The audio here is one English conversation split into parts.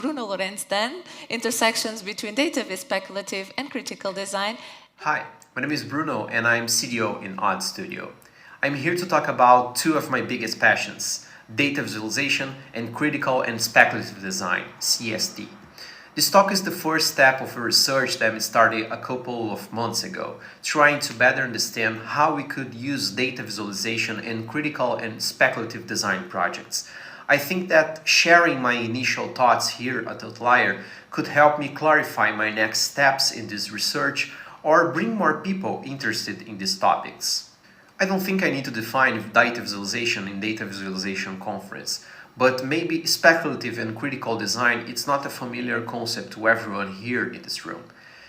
Bruno, Lorenz then, intersections between Dataviz, Speculative and Critical Design. Hi, my name is Bruno and I'm CDO in Odd Studio. I'm here to talk about two of my biggest passions, data visualization and critical and speculative design, CSD. This talk is the first step of a research that we started a couple of months ago, trying to better understand how we could use data visualization in critical and speculative design projects. I think that sharing my initial thoughts here at Outlier could help me clarify my next steps in this research or bring more people interested in these topics. I don't think I need to define data visualization in Data Visualization Conference, but maybe speculative and critical design it's not a familiar concept to everyone here in this room.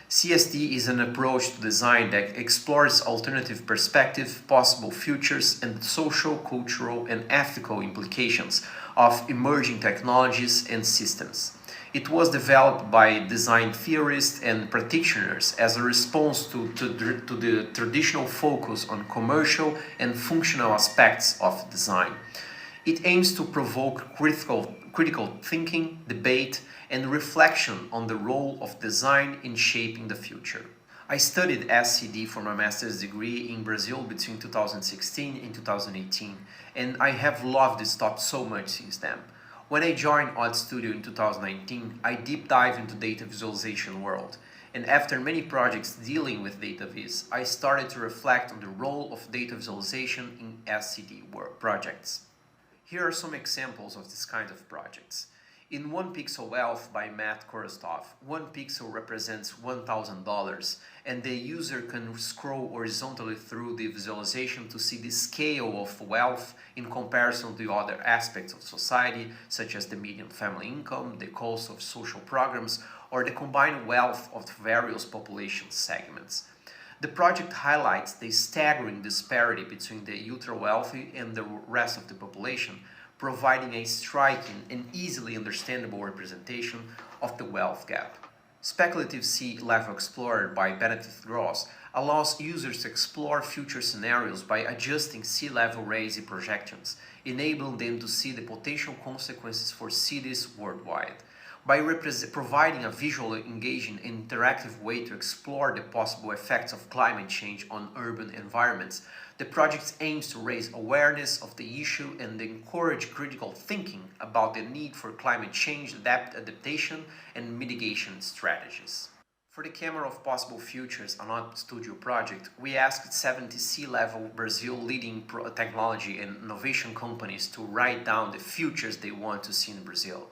CSD is an approach to design that explores alternative perspectives, possible futures, and social, cultural, and ethical implications of emerging technologies and systems. It was developed by design theorists and practitioners as a response to the traditional focus on commercial and functional aspects of design. It aims to provoke critical thinking, debate, and reflection on the role of design in shaping the future. I studied SCD for my master's degree in Brazil between 2016 and 2018, and I have loved this topic so much since then. When I joined Odd Studio in 2019, I deep dived into data visualization world, and after many projects dealing with Dataviz, I started to reflect on the role of data visualization in SCD projects. Here are some examples of this kind of projects. In One Pixel Wealth by Matt Korostov, one pixel represents $1,000 and the user can scroll horizontally through the visualization to see the scale of wealth in comparison to other aspects of society, such as the median family income, the cost of social programs, or the combined wealth of various population segments. The project highlights the staggering disparity between the ultra-wealthy and the rest of the population, providing a striking and easily understandable representation of the wealth gap. Speculative Sea-Level Explorer by Benedict Gross allows users to explore future scenarios by adjusting sea level rise projections, enabling them to see the potential consequences for cities worldwide. By providing a visually engaging and interactive way to explore the possible effects of climate change on urban environments, the project aims to raise awareness of the issue and encourage critical thinking about the need for climate change adaptation and mitigation strategies. For the Camera of Possible Futures, an Odd Studio project, we asked 70 C-level Brazil leading technology and innovation companies to write down the futures they want to see in Brazil.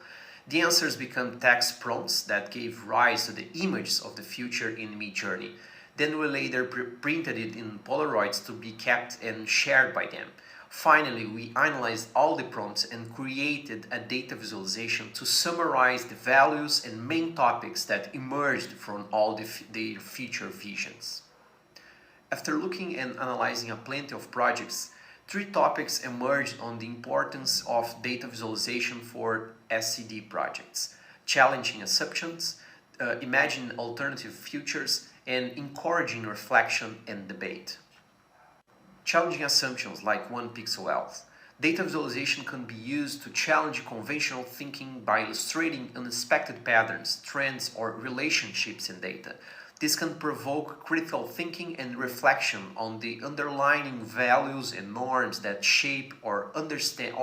The answers become text prompts that gave rise to the images of the future in Midjourney. Then we later printed it in Polaroids to be kept and shared by them. Finally, we analyzed all the prompts and created a data visualization to summarize the values and main topics that emerged from all the feature visions. After looking and analyzing a plenty of projects, three topics emerged on the importance of data visualization for SCD projects: challenging assumptions, imagining alternative futures, and encouraging reflection and debate. Challenging assumptions like One Pixel Wealth. Data visualization can be used to challenge conventional thinking by illustrating unexpected patterns, trends, or relationships in data. This can provoke critical thinking and reflection on the underlying values and norms that shape our understanding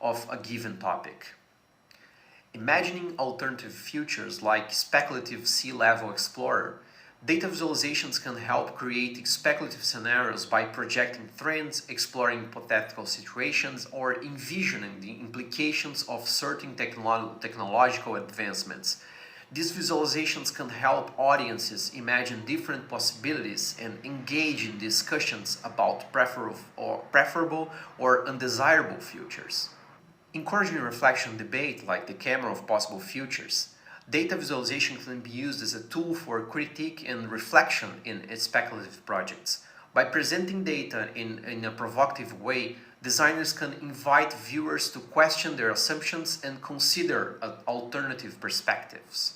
of a given topic. Imagining alternative futures like Speculative Sea-Level Explorer, data visualizations can help create speculative scenarios by projecting trends, exploring hypothetical situations, or envisioning the implications of certain technological advancements. These visualizations can help audiences imagine different possibilities and engage in discussions about preferable or undesirable futures. Encouraging reflection and debate like the Camera of Possible Futures, data visualization can be used as a tool for critique and reflection in speculative projects. By presenting data in a provocative way, designers can invite viewers to question their assumptions and consider alternative perspectives.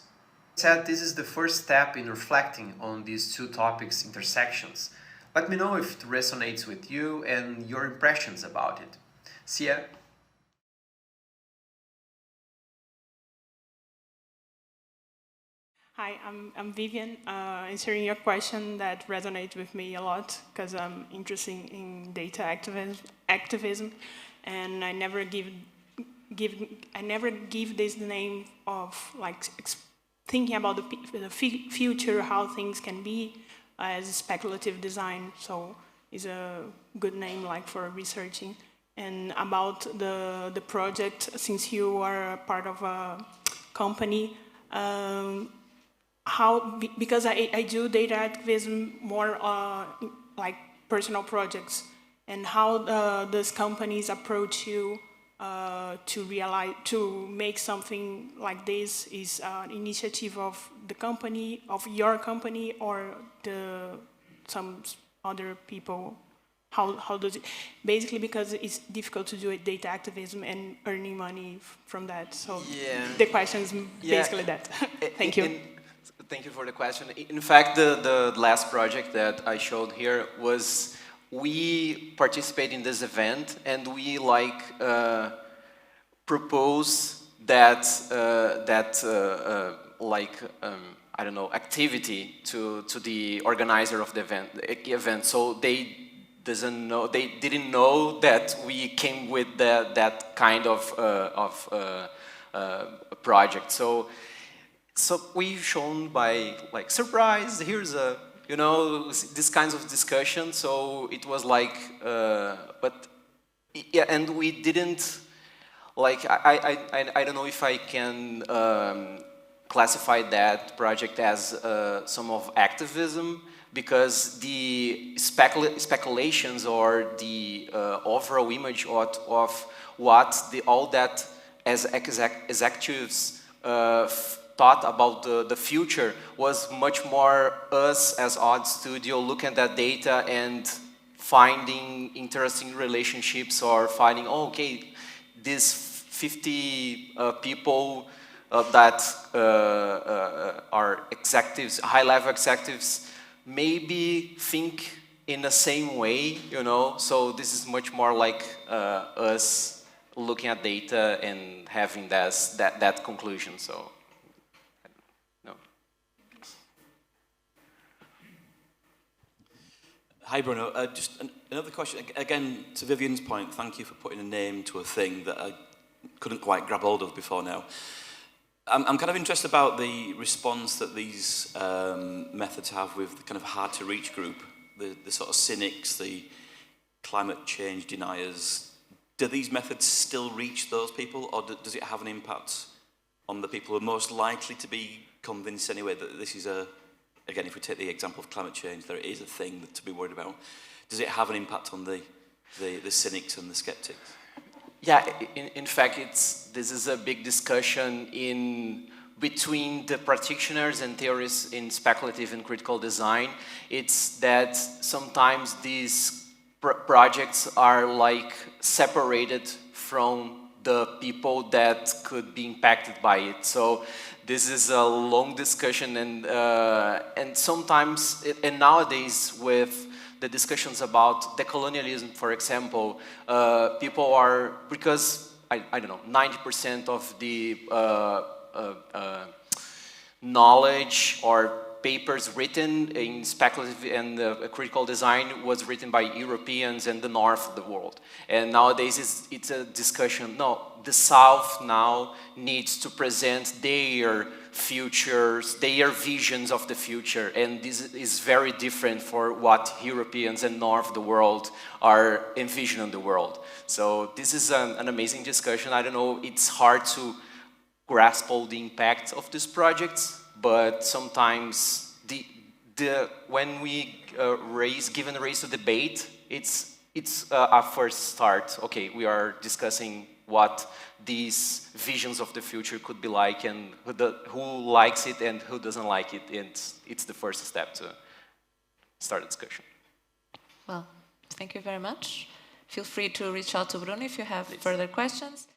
This is the first step in reflecting on these two topics' intersections. Let me know if it resonates with you and your impressions about it. See ya! Hi, I'm Vivian. Answering your question, that resonates with me a lot because I'm interested in data activism, and I never give this name of like thinking about the future, how things can be as speculative design. So it's a good name like for researching. And about the project, since you are a part of a company. Because I do data activism more like personal projects, and how does companies approach you to make something like this? Is an initiative of the company, of your company, or some other people? How does it, basically, because it's difficult to do data activism and earning money from that. So yeah. The question is basically that. Thank you. Thank you for the question. In fact, the last project that I showed here was, we participate in this event and we propose that I don't know, activity to the organizer of the event. So they didn't know that we came with that kind of project. So we've shown by like, surprise, here's a, you know, this kinds of discussion. So it was like, but yeah, and we didn't, like, I don't know if I can classify that project as some of activism, because the speculations or the overall image of what all that as executives thought about the future was much more us as Odd Studio looking at data and finding interesting relationships, or finding, oh, okay, these 50 people that are executives, high-level executives, maybe think in the same way, you know. So this is much more like us looking at data and having that conclusion. So. Hi, Bruno. Just another question. Again, to Vivian's point, thank you for putting a name to a thing that I couldn't quite grab hold of before now. I'm kind of interested about the response that these methods have with the kind of hard-to-reach group, the sort of cynics, the climate change deniers. Do these methods still reach those people, or does it have an impact on the people who are most likely to be convinced anyway that this is a... Again, if we take the example of climate change, there is a thing to be worried about. Does it have an impact on the cynics and the skeptics? Yeah, in fact, this is a big discussion between the practitioners and theorists in speculative and critical design. It's that sometimes these projects are like separated from the people that could be impacted by it. So this is a long discussion, and sometimes, and nowadays with the discussions about decolonialism, for example, people are, because I don't know, 90% of the knowledge or papers written in speculative and critical design was written by Europeans and the north of the world. And nowadays it's a discussion, no, the South now needs to present their futures, their visions of the future, and this is very different for what Europeans and north of the world are envisioning the world. So this is an amazing discussion. I don't know, it's hard to grasp all the impact of these projects, but sometimes when we give a raise to debate, it's a first start. Okay, we are discussing what these visions of the future could be like, and who likes it and who doesn't like it, and it's the first step to start a discussion. Well, thank you very much. Feel free to reach out to Bruno if you have further questions.